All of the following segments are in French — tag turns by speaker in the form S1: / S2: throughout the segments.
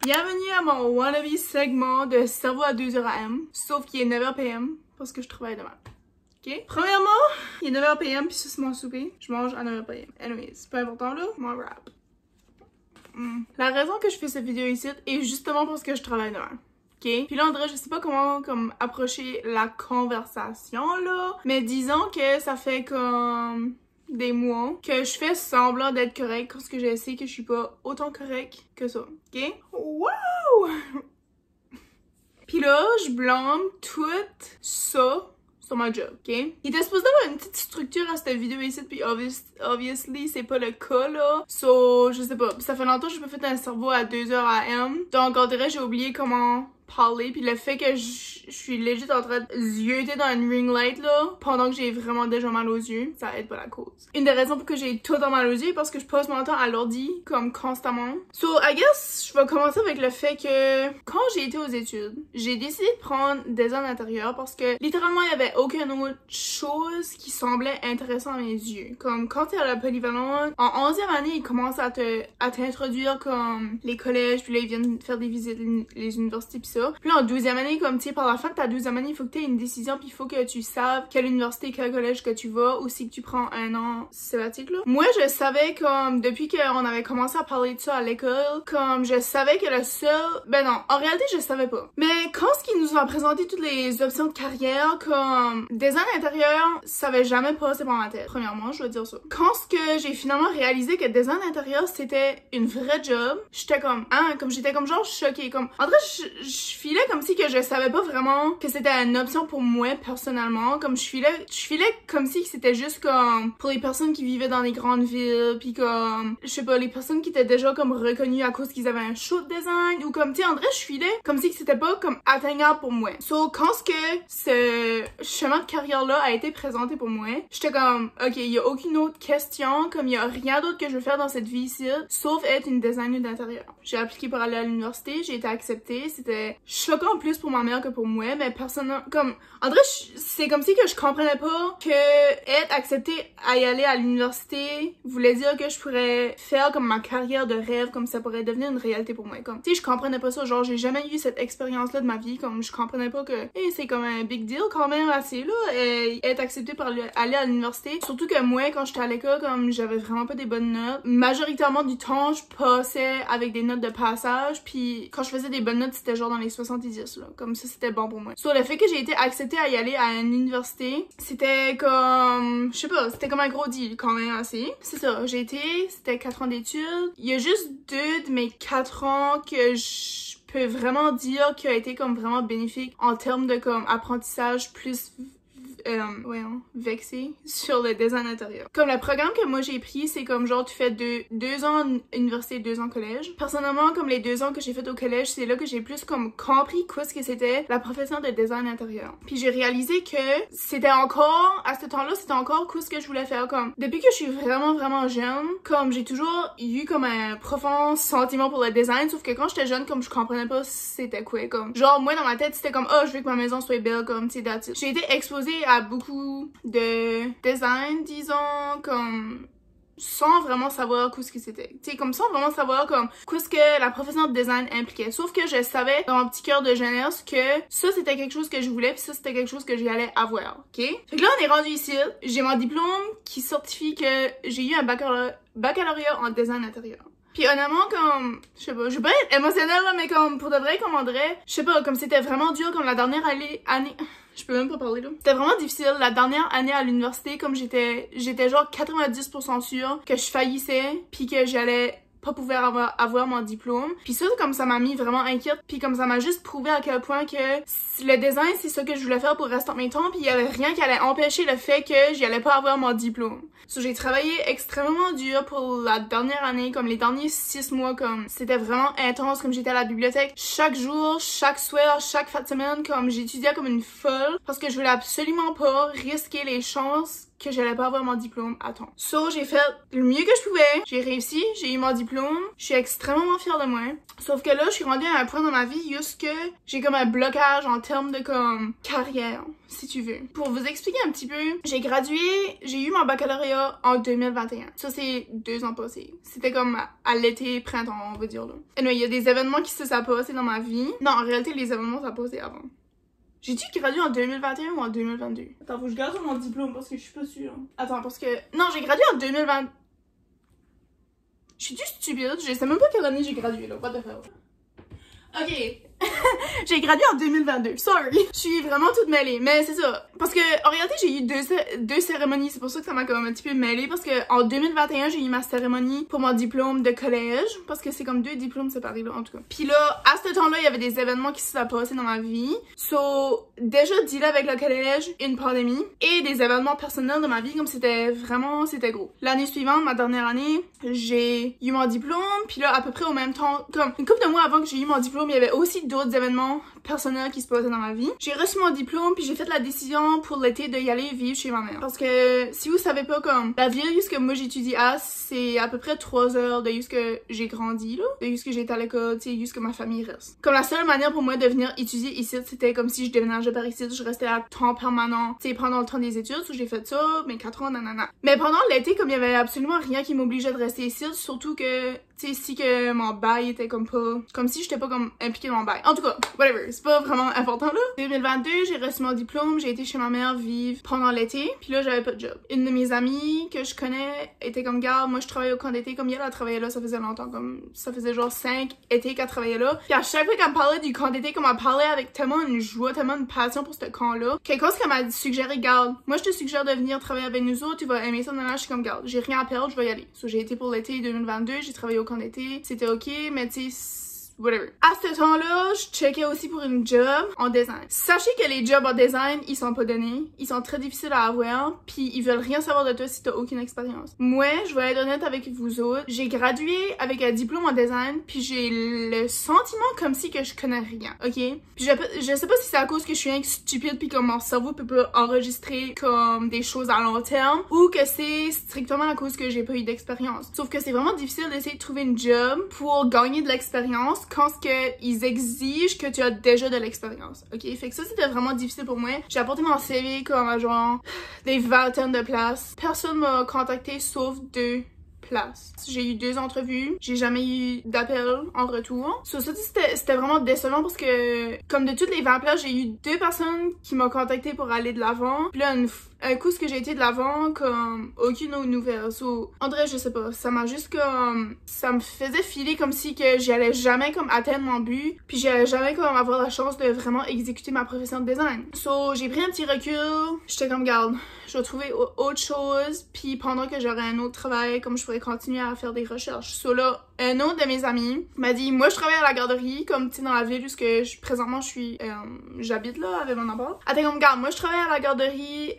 S1: Bienvenue à mon wannabe segment de cerveau à 2h AM, sauf qu'il est 9h PM parce que je travaille demain. Ok? Premièrement, il est 9h PM puis ça c'est mon souper. Je mange à 9h PM. Anyways, c'est pas important là, mon rap. La raison que je fais cette vidéo ici est justement parce que je travaille demain. Okay. Puis là, André, je sais pas comment comme approcher la conversation là, mais disons que ça fait comme des mois que je fais semblant d'être correct parce que je sais que je suis pas autant correct que ça. Ok? Wow! Puis là, je blâme tout ça sur ma job, ok? Il était supposé d'avoir une petite structure à cette vidéo ici, puis obviously, c'est pas le cas, là. So, je sais pas. Ça fait longtemps que j'ai pas fait un cerveau à 2h AM. Donc, on dirait j'ai oublié comment parler, puis le fait que je suis legit en train de zioter dans une ring light là pendant que j'ai vraiment déjà mal aux yeux, ça aide pas la cause. Une des raisons pour que j'ai tout le temps mal aux yeux est parce que je passe mon temps à l'ordi comme constamment. So I guess je vais commencer avec le fait que quand j'ai été aux études, j'ai décidé de prendre design intérieur parce que littéralement il y avait aucune autre chose qui semblait intéressante à mes yeux. Comme quand t'es à la polyvalente, en 11e année ils commencent à t'introduire comme les collèges, puis là ils viennent faire des visites les universités pis ça. Puis là, en 12e année, comme tu sais, par la fin de ta 12e année, il faut que tu aies une décision, puis il faut que tu saves quelle université, quel collège que tu vas, ou si que tu prends un an sabbatique, là. Moi, je savais, comme, depuis qu'on avait commencé à parler de ça à l'école, comme, je savais que le seul... Ben non, en réalité, je savais pas. Mais quand ce qu'ils nous ont présenté toutes les options de carrière, comme, design intérieur, ça avait jamais passé par ma tête. Premièrement, je dois dire ça. Quand ce que j'ai finalement réalisé que design intérieur, c'était une vraie job, j'étais comme, hein, comme, j'étais comme genre choquée, comme, en vrai, je filais comme si que je savais pas vraiment que c'était une option pour moi personnellement, comme je filais comme si c'était juste comme pour les personnes qui vivaient dans les grandes villes, puis comme je sais pas, les personnes qui étaient déjà comme reconnues à cause qu'ils avaient un show de design, ou comme tu sais, en vrai je filais comme si que c'était pas comme atteignable pour moi. So quand ce chemin de carrière là a été présenté pour moi, j'étais comme ok, il y a aucune autre question, comme il y a rien d'autre que je veux faire dans cette vie ici sauf être une designer d'intérieur. J'ai appliqué pour aller à l'université, j'ai été acceptée, c'était choquant plus pour ma mère que pour moi, mais personnellement, comme, en vrai, c'est comme si que je comprenais pas que être acceptée à y aller à l'université voulait dire que je pourrais faire comme ma carrière de rêve, comme ça pourrait devenir une réalité pour moi, comme, tu sais, je comprenais pas ça, genre, j'ai jamais eu cette expérience-là de ma vie, comme, je comprenais pas que, hey, c'est comme un big deal quand même assez, là, être acceptée pour aller à l'université, surtout que moi, quand j'étais à l'école, comme, j'avais vraiment pas des bonnes notes, majoritairement du temps, je passais avec des notes de passage, puis quand je faisais des bonnes notes, c'était genre dans les 70 là, comme ça c'était bon pour moi. Sur le fait que j'ai été acceptée à y aller à une université, c'était comme, je sais pas, c'était comme un gros deal quand même assez. C'est ça, c'était 4 ans d'études. Il y a juste 2 de mes 4 ans que je peux vraiment dire qui a été comme vraiment bénéfique en termes de comme apprentissage plus vexé sur le design intérieur. Comme le programme que moi j'ai pris, c'est comme genre tu fais 2 ans université, 2 ans collège. Personnellement, comme les 2 ans que j'ai fait au collège, c'est là que j'ai plus comme compris quoi ce que c'était la profession de design intérieur. Puis j'ai réalisé que c'était encore, à ce temps-là, c'était encore quoi ce que je voulais faire. Comme, depuis que je suis vraiment jeune, comme j'ai toujours eu comme un profond sentiment pour le design, sauf que quand j'étais jeune, comme je comprenais pas c'était quoi, comme, genre moi dans ma tête c'était comme, oh je veux que ma maison soit belle, comme, tu sais, that's it. J'ai été exposée à beaucoup de design, disons, comme sans vraiment savoir ce que c'était. Tu sais, comme sans vraiment savoir comme ce que la profession de design impliquait. Sauf que je savais dans mon petit cœur de jeunesse que ça c'était quelque chose que je voulais, puis ça c'était quelque chose que j'y allais avoir, ok? Fait que là on est rendu ici, j'ai mon diplôme qui certifie que j'ai eu un baccalauréat en design intérieur. Puis honnêtement, comme, je sais pas, je vais pas être émotionnelle là, mais comme, pour de vrai, comme on dirait, je sais pas, comme c'était vraiment dur, comme la dernière année, je peux même pas parler là. C'était vraiment difficile, la dernière année à l'université, comme j'étais genre 90% sûre que je faillissais, puis que j'allais pas pouvoir avoir mon diplôme. Puis ça, comme ça m'a mis vraiment inquiète, puis comme ça m'a juste prouvé à quel point que le design, c'est ça que je voulais faire pour rester de mes temps, puis il y avait rien qui allait empêcher le fait que j'y allais pas avoir mon diplôme. So, j'ai travaillé extrêmement dur pour la dernière année, comme les derniers 6 mois, comme c'était vraiment intense, comme j'étais à la bibliothèque chaque jour, chaque soir, chaque fin de semaine, comme j'étudiais comme une folle, parce que je voulais absolument pas risquer les chances que j'allais pas avoir mon diplôme à temps. So, j'ai fait le mieux que je pouvais. J'ai réussi, j'ai eu mon diplôme. Je suis extrêmement fière de moi. Sauf que là, je suis rendue à un point dans ma vie juste que j'ai comme un blocage en termes de comme carrière, si tu veux. Pour vous expliquer un petit peu, j'ai gradué, j'ai eu mon baccalauréat en 2021. Ça, c'est 2 ans passés. C'était comme à l'été, printemps, on va dire là. Et non, il y a des événements qui se sont passés dans ma vie. Non, en réalité, les événements ça passé avant. J'ai dû graduer en 2021 ou en 2022? Attends, faut que je garde mon diplôme parce que je suis pas sûre. Attends, parce que... Non, j'ai gradué en 2020... Je suis stupide, je sais même pas quelle année j'ai gradué là, what the hell. Ok. J'ai gradué en 2022, sorry. Je suis vraiment toute mêlée, mais c'est ça. Parce que, en réalité, j'ai eu deux cérémonies, c'est pour ça que ça m'a comme un petit peu mêlée. Parce que en 2021, j'ai eu ma cérémonie pour mon diplôme de collège. Parce que c'est comme 2 diplômes séparés, là, en tout cas. Puis là, à ce temps-là, il y avait des événements qui se sont passés dans ma vie. So, déjà, dealer avec le collège, une pandémie, et des événements personnels de ma vie, comme c'était gros. L'année suivante, ma dernière année, j'ai eu mon diplôme. Puis là, à peu près au même temps, comme une couple de mois avant que j'ai eu mon diplôme, il y avait aussi d'autres événements personnels qui se passaient dans ma vie. J'ai reçu mon diplôme puis j'ai fait la décision pour l'été de y aller vivre chez ma mère. Parce que si vous savez pas comme la ville où ce que moi j'étudie à, c'est à peu près 3 heures de où ce que j'ai grandi là, de où ce que j'étais à l'école, tu sais, où ce que ma famille reste. Comme la seule manière pour moi de venir étudier ici, c'était comme si je déménageais par ici, je restais à temps permanent, tu sais, pendant le temps des études, j'ai fait ça, mes 4 ans, nanana. Mais pendant l'été, comme il y avait absolument rien qui m'obligeait de rester ici, surtout que tu sais, si que mon bail était comme pas... Comme si j'étais pas comme impliquée dans mon bail. En tout cas, whatever, c'est pas vraiment important là. 2022, j'ai reçu mon diplôme, j'ai été chez ma mère vivre pendant l'été, puis là j'avais pas de job. Une de mes amies que je connais était comme, garde, moi je travaille au camp d'été, comme elle travaillait là, ça faisait longtemps, comme ça faisait genre 5 étés qu'elle travaillait là. Puis à chaque fois qu'elle me parlait du camp d'été, comme elle parlait avec tellement une joie, tellement une passion pour ce camp-là, quelque chose qu'elle m'a suggéré, garde, moi je te suggère de venir travailler avec nous autres, tu vas aimer ça, je suis comme, garde, j'ai rien à perdre, je vais y aller. So, j'ai été pour l'été 2022, j'ai travaillé au camp d'été, c'était ok, mais tu sais, whatever. À ce temps-là, je checkais aussi pour une job en design. Sachez que les jobs en design, ils sont pas donnés, ils sont très difficiles à avoir, puis ils veulent rien savoir de toi si t'as aucune expérience. Moi, je vais être honnête avec vous autres, j'ai gradué avec un diplôme en design, puis j'ai le sentiment comme si que je connais rien, ok? Puis je sais pas si c'est à cause que je suis un stupide puis que mon cerveau peut pas enregistrer comme des choses à long terme, ou que c'est strictement à cause que j'ai pas eu d'expérience. Sauf que c'est vraiment difficile d'essayer de trouver une job pour gagner de l'expérience quand ils exigent que tu as déjà de l'expérience, ok? Fait que ça, c'était vraiment difficile pour moi. J'ai apporté mon CV comme à genre des vingtaines de places. Personne m'a contacté sauf 2 places. J'ai eu 2 entrevues, j'ai jamais eu d'appel en retour. So, ça, c'était vraiment décevant parce que, comme de toutes les 20 places, j'ai eu 2 personnes qui m'ont contacté pour aller de l'avant. Puis là, un coup, ce que j'ai été de l'avant, comme aucune autre nouvelle. So, en vrai, je sais pas, ça m'a juste comme... Ça me faisait filer comme si que j'allais jamais comme atteindre mon but, puis j'allais jamais comme avoir la chance de vraiment exécuter ma profession de design. So, j'ai pris un petit recul, j'étais comme, garde, je vais trouver autre chose, puis pendant que j'aurai un autre travail, comme je pourrais continuer à faire des recherches. So là, un autre de mes amis m'a dit, moi je travaille à la garderie, comme tu sais dans la ville où présentement je suis, j'habite là avec mon appart. Elle était comme, garde, moi je travaille à la garderie,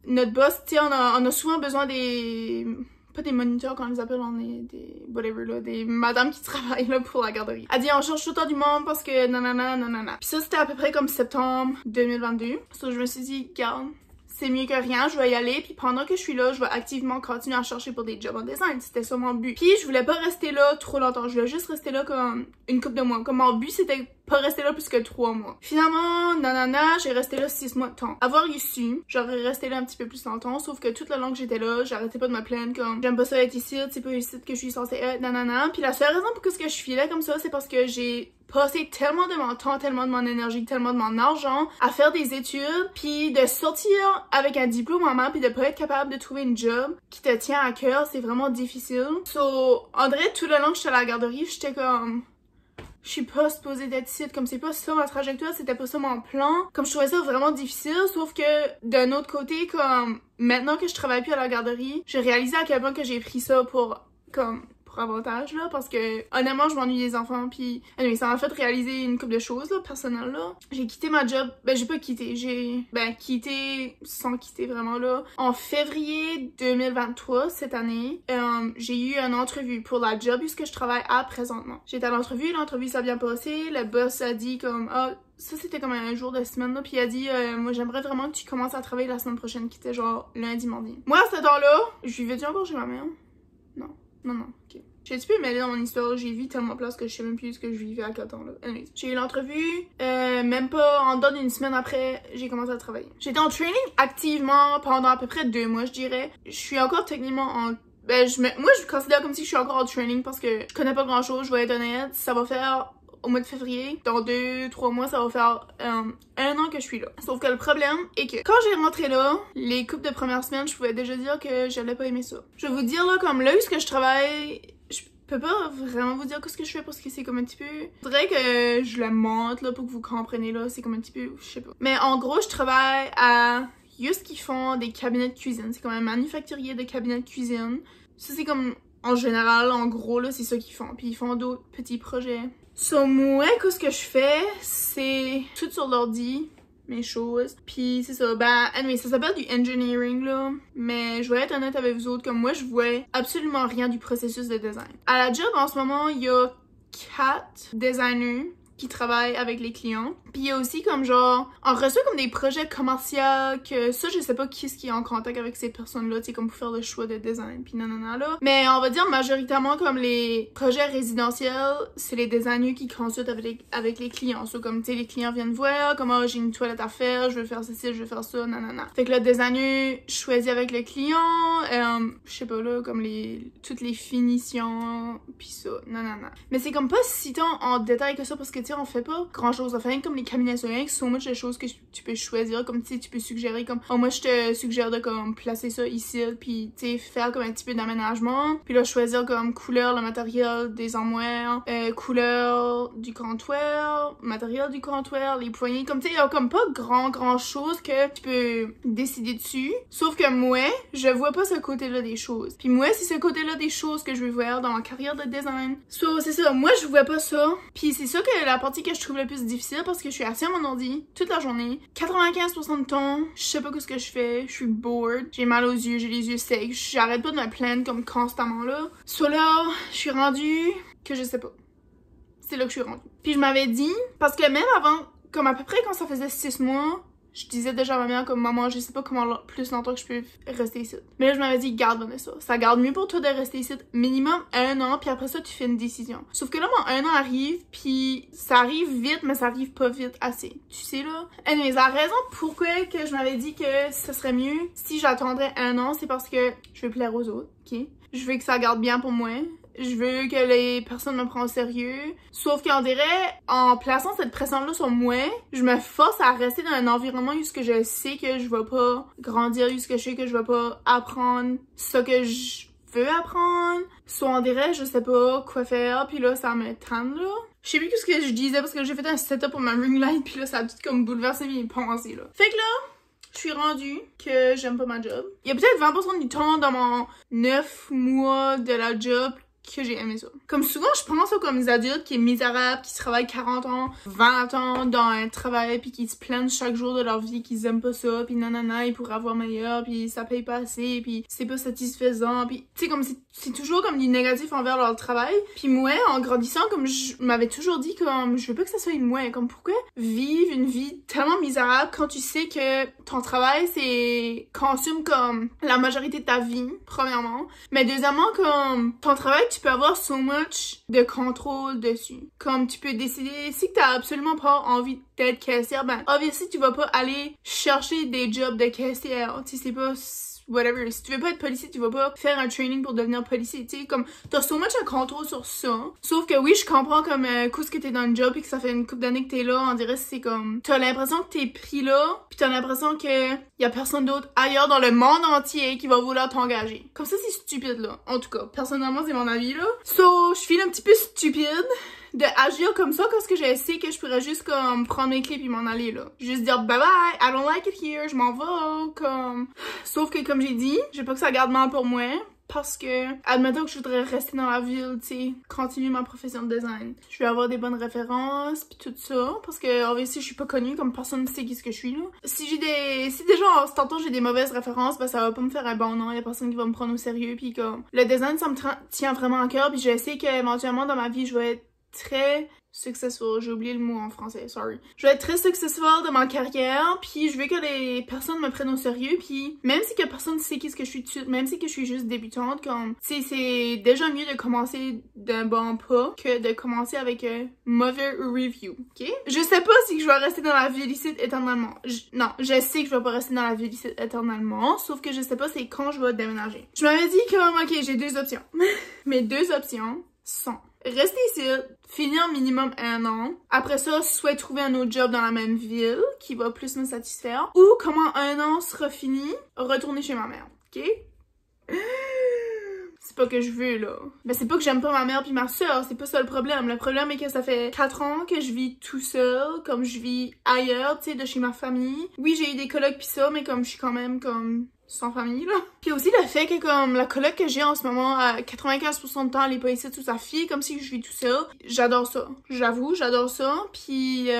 S1: notre boss, tu sais, on a souvent besoin des... Pas des moniteurs quand on les appelle, on est des... whatever là, des madames qui travaillent là pour la garderie. Elle dit on cherche tout le temps du monde parce que nanana nanana. Puis ça c'était à peu près comme septembre 2022. So je me suis dit, garde, c'est mieux que rien, je vais y aller, puis pendant que je suis là, je vais activement continuer à chercher pour des jobs en design, c'était ça mon but. Puis je voulais pas rester là trop longtemps, je voulais juste rester là comme une couple de mois. Comme mon but c'était pas rester là plus que 3 mois. Finalement, nanana, j'ai resté là 6 mois de temps. Avoir su, j'aurais resté là un petit peu plus longtemps, sauf que toute la longue que j'étais là, j'arrêtais pas de me plaindre comme j'aime pas ça être ici, c'est pas ici que je suis censée être, nanana. Puis la seule raison pour que je filais comme ça, c'est parce que j'ai passé tellement de mon temps, tellement de mon énergie, tellement de mon argent à faire des études, puis de sortir avec un diplôme en main, puis de pas être capable de trouver une job qui te tient à cœur, c'est vraiment difficile. So, en vrai, tout le long que j'étais à la garderie, j'étais comme... Je suis pas supposée d'être ici, comme c'est pas ça ma trajectoire, c'était pas ça mon plan. Comme je trouvais ça vraiment difficile, sauf que d'un autre côté, comme maintenant que je travaille plus à la garderie, j'ai réalisé à quel point que j'ai pris ça pour
S2: avantage, là, parce que, honnêtement, je m'ennuie des enfants, puis, anyway, ça m'a fait réaliser une couple de choses, là, personnelles, là. J'ai quitté ma job, ben, j'ai pas quitté, quitté, sans quitter vraiment, là, en février 2023, cette année, j'ai eu une entrevue pour la job puisque je travaille à présentement. J'étais à l'entrevue s'est bien passé, le boss a dit comme, ah, ça c'était comme un jour de semaine là, puis il a dit moi j'aimerais vraiment que tu commences à travailler la semaine prochaine, qui était genre lundi, mardi. Moi à ce temps-là, je vivais-tu encore chez ma mère? Non, ok. J'ai-tu pu m'aider dans mon histoire? J'ai vu tellement de place que je sais même plus ce que je vivais à quel temps là. Anyways, j'ai eu l'entrevue, même pas en dedans d'une semaine après, j'ai commencé à travailler. J'étais en training activement pendant à peu près 2 mois, je dirais. Je suis encore techniquement en... moi je considère comme si je suis encore en training parce que je connais pas grand chose, je vais être honnête. Ça va faire au mois de février, dans 2-3 mois, ça va faire 1 an que je suis là. Sauf que le problème est que quand j'ai rentré là, les couples de première semaine, je pouvais déjà dire que j'allais pas aimer ça. Je vais vous dire là, comme là où je travaille, je peux pas vraiment vous dire ce que je fais parce que c'est comme un petit peu... Faudrait que je le montre là pour que vous compreniez là, c'est comme un petit peu... je sais pas. Mais en gros, je travaille à... Juste qu'ils font des cabinets de cuisine. C'est comme un manufacturier de cabinets de cuisine. Ça, c'est comme... En général, en gros, là, c'est ça qu'ils font. Puis ils font d'autres petits projets. So, moi, ce que je fais, c'est tout sur l'ordi, mes choses. Puis c'est ça, anyway, ça s'appelle du engineering, là. Mais je vais être honnête avec vous autres, comme moi, je vois absolument rien du processus de design. À la job, en ce moment, il y a 4 designers qui travaillent avec les clients. Puis il y a aussi comme genre, on reçoit comme des projets commerciaux que ça, je sais pas qui est en contact avec ces personnes-là, tu sais, comme pour faire le choix de design, puis nanana là. Mais on va dire majoritairement comme les projets résidentiels, c'est les designers qui consultent avec les clients. So, comme tu sais, les clients viennent voir, comme j'ai une toilette à faire, je veux faire ceci, je veux faire ça, nanana. Fait que le designer choisit avec le client, je sais pas là, comme toutes les finitions, puis ça, nanana. Mais c'est comme pas si tant en détail que ça parce que tu sais, on fait pas grand chose, on fait rien comme les cabinets sur rien, so much de choses que tu peux choisir, comme tu sais, tu peux suggérer comme, oh moi je te suggère de comme placer ça ici, puis tu sais, faire comme un petit peu d'aménagement, puis là choisir comme couleur, le matériel des armoires, couleur du comptoir, matériel du comptoir, les poignées, comme tu sais, il y a comme pas grand chose que tu peux décider dessus, sauf que moi, je vois pas ce côté-là des choses, puis moi c'est ce côté-là des choses que je veux voir dans ma carrière de design, so c'est ça, moi je vois pas ça, puis c'est ça que la partie que je trouve le plus difficile parce que je suis assise à mon ordi toute la journée, 95% du temps, je sais pas ce que je fais, je suis bored, j'ai mal aux yeux, j'ai les yeux secs, j'arrête pas de me plaindre comme constamment là. So là, je suis rendue que je sais pas. C'est là que je suis rendue. Puis je m'avais dit, parce que même avant, comme à peu près quand ça faisait 6 mois, je disais déjà à ma mère comme maman, je sais pas comment plus longtemps que je peux rester ici. Mais là je m'avais dit garde Vanessa, ça garde mieux pour toi de rester ici minimum 1 an, puis après ça tu fais une décision. Sauf que là mon 1 an arrive, puis ça arrive vite mais ça arrive pas vite assez. Tu sais là. Anyways, la raison pourquoi que je m'avais dit que ce serait mieux si j'attendrais 1 an, c'est parce que je veux plaire aux autres, ok? Je veux que ça garde bien pour moi. Je veux que les personnes me prennent au sérieux. Sauf qu'on dirait, en plaçant cette pression-là sur moi, je me force à rester dans un environnement où je sais que je vais pas grandir, où je sais que je vais pas apprendre ce que je veux apprendre. Soit on dirait, je sais pas quoi faire, puis là, ça me tente, là. Je sais plus ce que je disais parce que j'ai fait un setup pour ma ring light, puis là, ça a tout comme bouleversé mes pensées, là. Fait que là, je suis rendue que j'aime pas ma job. Il y a peut-être 20% du temps dans mon 9 mois de la job que j'ai aimé ça. Comme souvent, je pense comme des adultes qui est misérable, qui travaillent 40 ans, 20 ans dans un travail, puis qui se plaignent chaque jour de leur vie, qu'ils aiment pas ça, puis nanana, ils pourraient avoir meilleur, puis ça paye pas assez, puis c'est pas satisfaisant, puis tu sais, comme c'est toujours comme du négatif envers leur travail. Puis moi, en grandissant, comme je m'avais toujours dit, comme je veux pas que ça soit moi, comme pourquoi vivre une vie tellement misérable quand tu sais que ton travail, c'est consomme comme la majorité de ta vie, premièrement, mais deuxièmement, comme ton travail, tu peux avoir so much de contrôle dessus. Comme tu peux décider, si t'as absolument pas envie d'être caissière, obviously tu vas pas aller chercher des jobs de caissière. Tu sais, c'est pas whatever. Si tu veux pas être policier, tu vas pas faire un training pour devenir policier, tu sais, comme t'as so much de contrôle sur ça. Sauf que oui, je comprends comme ce que t'es dans le job et que ça fait une couple d'années que t'es là, on dirait c'est comme t'as l'impression que t'es pris là, puis t'as l'impression que y a personne d'autre ailleurs dans le monde entier qui va vouloir t'engager. Comme ça, c'est stupide là. En tout cas, personnellement, c'est mon avis là. So, je file un petit peu stupide de agir comme ça parce que je sais que je pourrais juste comme prendre mes clés puis m'en aller là. Juste dire bye bye, I don't like it here, je m'en vais comme. Sauf que comme j'ai dit, je veux pas que ça garde mal pour moi. parce que, admettons que je voudrais rester dans la ville, tu sais, continuer ma profession de design. Je vais avoir des bonnes références, pis tout ça, parce que, en vérité, je suis pas connue, comme personne ne sait qui ce que je suis, là. Si déjà, tantôt j'ai des mauvaises références, ben ça va pas me faire un bon nom, y'a personne qui va me prendre au sérieux, pis comme, le design, ça me tient vraiment à cœur, pis je sais qu'éventuellement, dans ma vie, je vais être très successful, j'ai oublié le mot en français, sorry. Je vais être très successful dans ma carrière, puis je veux que les personnes me prennent au sérieux, puis même si que personne sait qu'est-ce que je suis dessus, même si que je suis juste débutante, comme, tu sais, c'est déjà mieux de commencer d'un bon pas que de commencer avec un mauvais review, ok? Je sais pas si je vais rester dans la ville ici éternellement. Non, je sais que je vais pas rester dans la ville ici éternellement, sauf que je sais pas c'est quand je vais déménager. Je m'avais dit comme, ok, j'ai deux options. Mes deux options sont rester ici, finir minimum 1 an. Après ça, soit trouver un autre job dans la même ville qui va plus me satisfaire. Ou comment 1 an sera fini, retourner chez ma mère. Ok? C'est pas que je veux, là. Ben, c'est pas que j'aime pas ma mère puis ma soeur, c'est pas ça le problème. Le problème est que ça fait 4 ans que je vis tout seul, comme je vis ailleurs, tu sais, de chez ma famille. Oui, j'ai eu des colocs pis ça, mais comme je suis quand même comme sans famille, là. Puis aussi le fait que comme la coloc que j'ai en ce moment, à 95% de temps, elle est pas ici sous sa fille, comme si je vis tout seul. J'adore ça. J'avoue, j'adore ça. Puis,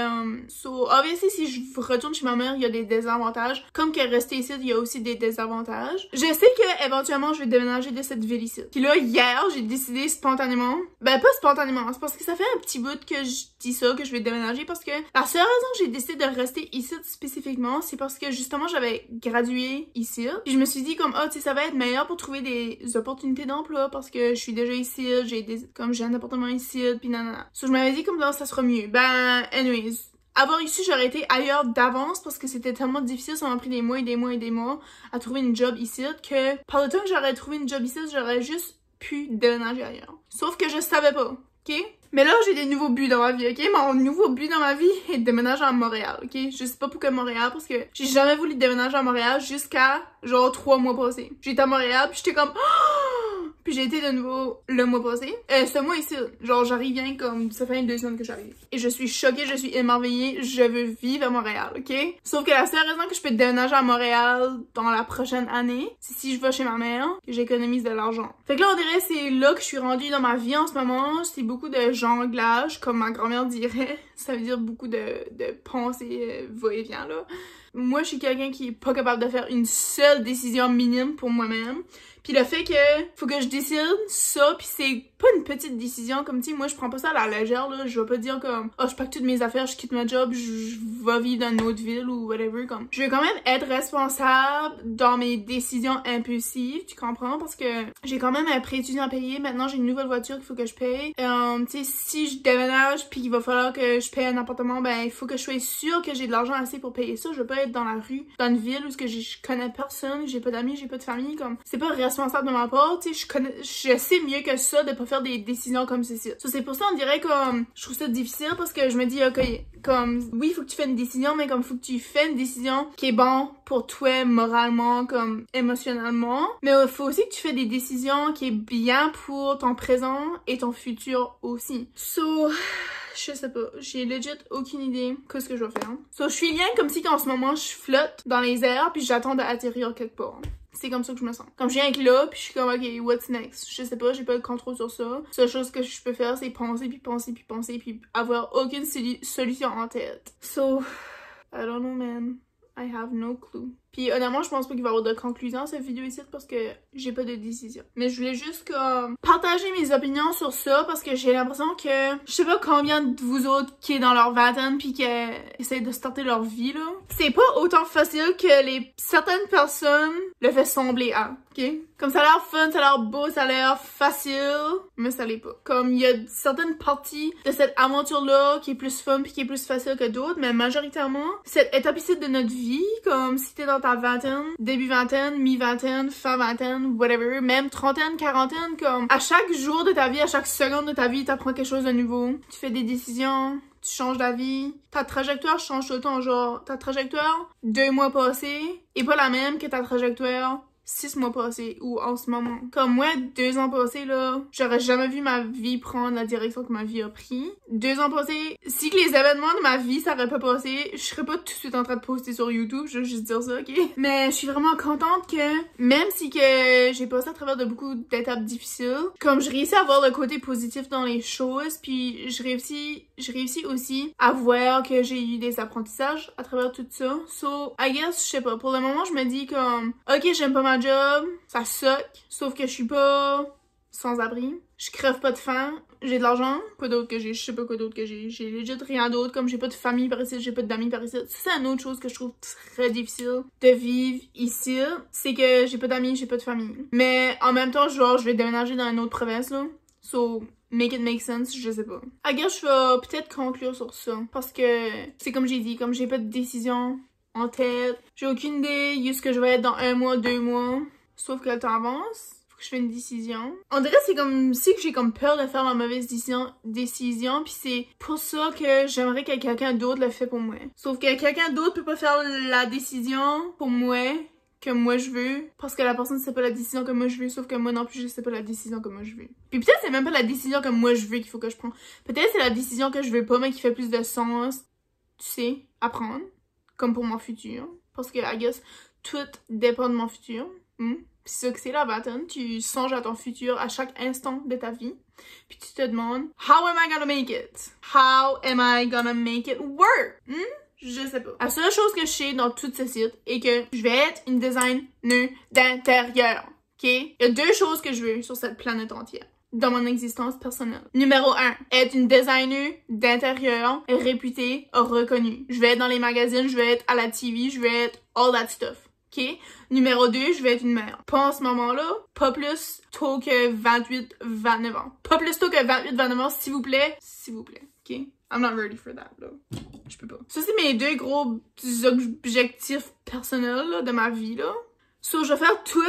S2: obviously, si je retourne chez ma mère, il y a des désavantages. Comme que rester ici, il y a aussi des désavantages. Je sais que éventuellement, je vais déménager de cette ville ici. Puis là, hier, j'ai décidé spontanément. Ben, pas spontanément, c'est parce que ça fait un petit bout que je dis ça, que je vais déménager, parce que la seule raison que j'ai décidé de rester ici spécifiquement, c'est parce que justement, j'avais gradué ici. Puis je me suis dit comme, tu sais, ça va être meilleur pour trouver des opportunités d'emploi parce que je suis déjà ici, j'ai un appartement ici, pis nanana. So, je m'avais dit comme ça sera mieux. Ben, anyways. Avoir ici, j'aurais été ailleurs d'avance parce que c'était tellement difficile, ça m'a pris des mois et des mois et des mois à trouver une job ici que par le temps que j'aurais trouvé une job ici, j'aurais juste pu déménager ailleurs. Sauf que je savais pas, ok? Mais là, j'ai des nouveaux buts dans ma vie, ok? Mon nouveau but dans ma vie est de déménager à Montréal, ok? Je sais pas pourquoi Montréal, parce que j'ai jamais voulu déménager à Montréal jusqu'à, genre, 3 mois passés. J'étais à Montréal, puis j'étais comme... Puis j'ai été de nouveau le mois passé. Ce mois ici, genre j'arrive bien comme ça fait 2 semaines que j'arrive. Et je suis choquée, je suis émerveillée, je veux vivre à Montréal, ok? Sauf que la seule raison que je peux déménager à Montréal dans la prochaine année, c'est si je vais chez ma mère, que j'économise de l'argent. Fait que là on dirait c'est là que je suis rendue dans ma vie en ce moment. C'est beaucoup de jonglage, comme ma grand-mère dirait. Ça veut dire beaucoup de pensées va-et-vient là. Moi je suis quelqu'un qui est pas capable de faire une seule décision minime pour moi-même. Puis le fait que faut que je décide ça, puis c'est pas une petite décision, comme tu sais, moi je prends pas ça à la légère, là, je vais pas dire comme je pack toutes mes affaires, je quitte ma job, je vais vivre dans une autre ville ou whatever, comme. Je vais quand même être responsable dans mes décisions impulsives, tu comprends, parce que j'ai quand même un prêt étudiant à payer, maintenant j'ai une nouvelle voiture qu'il faut que je paye, tu sais, si je déménage puis qu'il va falloir que je paye un appartement, ben il faut que je sois sûre que j'ai de l'argent assez pour payer ça, je veux pas être dans la rue, dans une ville où je connais personne, j'ai pas d'amis, j'ai pas de famille, comme, c'est pas responsable de ma part, tu sais, je sais mieux que ça de pas faire des décisions comme ceci. So, c'est pour ça on dirait comme je trouve ça difficile parce que je me dis ok, comme oui, il faut que tu fasses une décision, mais comme faut que tu fasses une décision qui est bon pour toi moralement, comme émotionnellement, mais il faut aussi que tu fasses des décisions qui est bien pour ton présent et ton futur aussi. So, je sais pas, j'ai legit aucune idée qu'est-ce que je vais faire. So, je suis bien comme si qu'en ce moment je flotte dans les airs puis j'attends d'atterrir quelque part. C'est comme ça que je me sens. Comme je viens avec là, puis je suis comme, ok, what's next? Je sais pas, j'ai pas de contrôle sur ça. La seule chose que je peux faire, c'est penser, puis avoir aucune solution en tête. So, I don't know, man. I have no clue. Puis honnêtement, je pense pas qu'il va y avoir de conclusion à cette vidéo ici parce que j'ai pas de décision. Mais je voulais juste comme partager mes opinions sur ça parce que j'ai l'impression que je sais pas combien de vous autres qui est dans leur vingtaine puis qui essayent de starter leur vie là. C'est pas autant facile que certaines personnes le fait sembler à, ok? Comme ça a l'air fun, ça a l'air beau, ça a l'air facile, mais ça l'est pas. Comme il y a certaines parties de cette aventure-là qui est plus fun puis qui est plus facile que d'autres, mais majoritairement, cette étape ici de notre vie, comme si t'es dans ta vingtaine, début vingtaine, mi-vingtaine, fin vingtaine, whatever, même trentaine, quarantaine, comme à chaque jour de ta vie, à chaque seconde de ta vie, t'apprends quelque chose de nouveau. Tu fais des décisions, tu changes d'avis, ta trajectoire change tout le temps, genre ta trajectoire 2 mois passés est pas la même que ta trajectoire 6 mois passés ou en ce moment. Comme moi, 2 ans passés, là, j'aurais jamais vu ma vie prendre la direction que ma vie a pris. 2 ans passés, si que les événements de ma vie s'auraient pas passé, je serais pas tout de suite en train de poster sur YouTube, je veux juste dire ça, ok? Mais je suis vraiment contente que, même si que j'ai passé à travers de beaucoup d'étapes difficiles, comme je réussis à voir le côté positif dans les choses, puis je réussis aussi à voir que j'ai eu des apprentissages à travers tout ça. So, I guess, je sais pas, pour le moment, je me dis comme, ok, j'aime pas ma job, ça suck, sauf que je suis pas sans abri, je crève pas de faim, j'ai de l'argent, quoi d'autre que j'ai, je sais pas quoi d'autre que j'ai legit rien d'autre, comme j'ai pas de famille par ici, j'ai pas d'amis par ici. Ça, c'est une autre chose que je trouve très difficile de vivre ici, c'est que j'ai pas d'amis, j'ai pas de famille. Mais en même temps, genre, je vais déménager dans une autre province, là, so... Make it make sense, je sais pas. I guess je vais peut-être conclure sur ça. Parce que c'est comme j'ai dit, comme j'ai pas de décision en tête, j'ai aucune idée de ce que je vais être dans 1 mois, 2 mois. Sauf que le temps avance. Faut que je fasse une décision. On dirait que c'est comme si que j'ai comme peur de faire la mauvaise décision. Puis c'est pour ça que j'aimerais que quelqu'un d'autre le fait pour moi. Sauf que quelqu'un d'autre peut pas faire la décision pour moi. Que moi je veux, parce que la personne sait pas la décision que moi je veux, sauf que moi non plus je sais pas la décision que moi je veux. Puis peut-être c'est même pas la décision que moi je veux qu'il faut que je prenne. Peut-être c'est la décision que je veux pas mais qui fait plus de sens, tu sais, à prendre, comme pour mon futur. Parce que, I guess, tout dépend de mon futur. Puis c'est ça que c'est la bâtonne, tu songes à ton futur à chaque instant de ta vie. Puis tu te demandes, how am I gonna make it? How am I gonna make it work? Je sais pas. La seule chose que je sais dans tout ce site est que je vais être une designer d'intérieur. Ok? Il y a 2 choses que je veux sur cette planète entière. Dans mon existence personnelle. Numéro 1, être une designer d'intérieur réputée, reconnue. Je vais être dans les magazines, je vais être à la TV, je vais être all that stuff. Ok? Numéro 2, je vais être une mère. Pas en ce moment-là, pas plus tôt que 28-29 ans. Pas plus tôt que 28-29 ans, s'il vous plaît. S'il vous plaît. Ok? I'm not ready for that, là. Je peux pas. Ça, c'est mes 2 gros objectifs personnels, là, de ma vie, là. So, je vais faire tout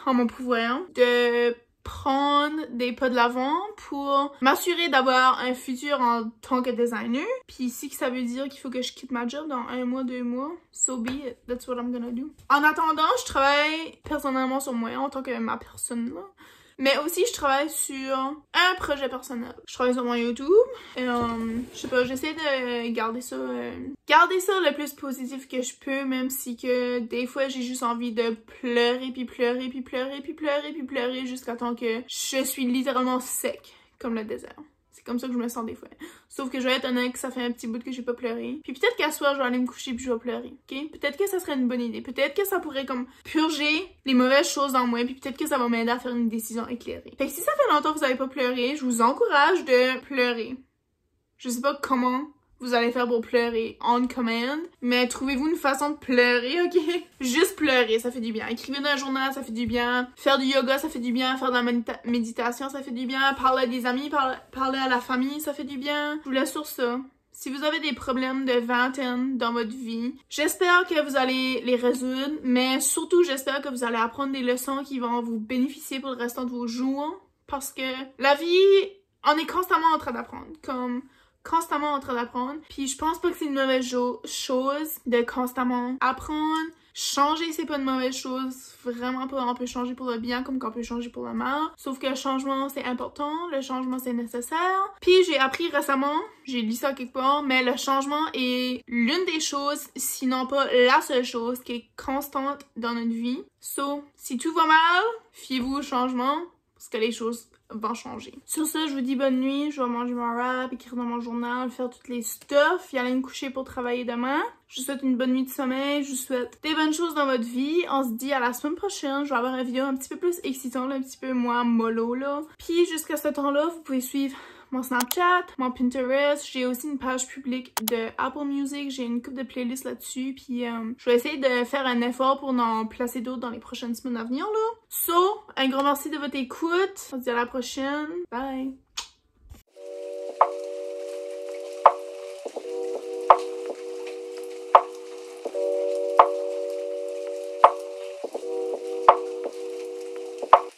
S2: en mon pouvoir de prendre des pas de l'avant pour m'assurer d'avoir un futur en tant que designer. Puis si ça veut dire qu'il faut que je quitte ma job dans 1 mois, 2 mois, so be it. That's what I'm gonna do. En attendant, je travaille personnellement sur moi en tant que ma personne, là. Mais aussi, je travaille sur un projet personnel. Je travaille sur mon YouTube. Et, je sais pas, j'essaie de garder ça le plus positif que je peux, même si que des fois, j'ai juste envie de pleurer, puis pleurer, puis pleurer, puis pleurer, puis pleurer, jusqu'à temps que je suis littéralement sec, comme le désert. C'est comme ça que je me sens des fois. Sauf que je vais être honnête que ça fait un petit bout que j'ai pas pleuré. Puis peut-être qu'à soir, je vais aller me coucher puis je vais pleurer, ok? Peut-être que ça serait une bonne idée. Peut-être que ça pourrait comme purger les mauvaises choses en moi puis peut-être que ça va m'aider à faire une décision éclairée. Fait que si ça fait longtemps que vous avez pas pleuré, je vous encourage de pleurer. Je sais pas comment vous allez faire pour pleurer on command, mais trouvez-vous une façon de pleurer, ok? Juste pleurer, ça fait du bien. Écrivez dans un journal, ça fait du bien. Faire du yoga, ça fait du bien. Faire de la méditation, ça fait du bien. Parler à des amis, parler à la famille, ça fait du bien. Je vous laisse sur ça. Si vous avez des problèmes de vingtaine dans votre vie, j'espère que vous allez les résoudre, mais surtout j'espère que vous allez apprendre des leçons qui vont vous bénéficier pour le restant de vos jours, parce que la vie, on est constamment en train d'apprendre, constamment en train d'apprendre. Puis je pense pas que c'est une mauvaise chose de constamment apprendre. Changer, c'est pas une mauvaise chose. Vraiment pas. On peut changer pour le bien comme qu'on peut changer pour le mal. Sauf que le changement, c'est important. Le changement, c'est nécessaire. Puis j'ai appris récemment, j'ai lu ça quelque part, mais le changement est l'une des choses, sinon pas la seule chose, qui est constante dans notre vie. So, si tout va mal, fiez-vous au changement, parce que les choses vont changer. Sur ça, je vous dis bonne nuit. Je vais manger mon wrap, écrire dans mon journal, faire toutes les stuff, y aller me coucher pour travailler demain. Je vous souhaite une bonne nuit de sommeil. Je vous souhaite des bonnes choses dans votre vie. On se dit à la semaine prochaine. Je vais avoir une vidéo un petit peu plus excitante, un petit peu moins mollo, là. Puis jusqu'à ce temps-là, vous pouvez suivre mon Snapchat, mon Pinterest. J'ai aussi une page publique de Apple Music. J'ai une couple de playlists là-dessus. Puis je vais essayer de faire un effort pour en placer d'autres dans les prochaines semaines à venir, là. So, un grand merci de votre écoute. On se dit à la prochaine. Bye!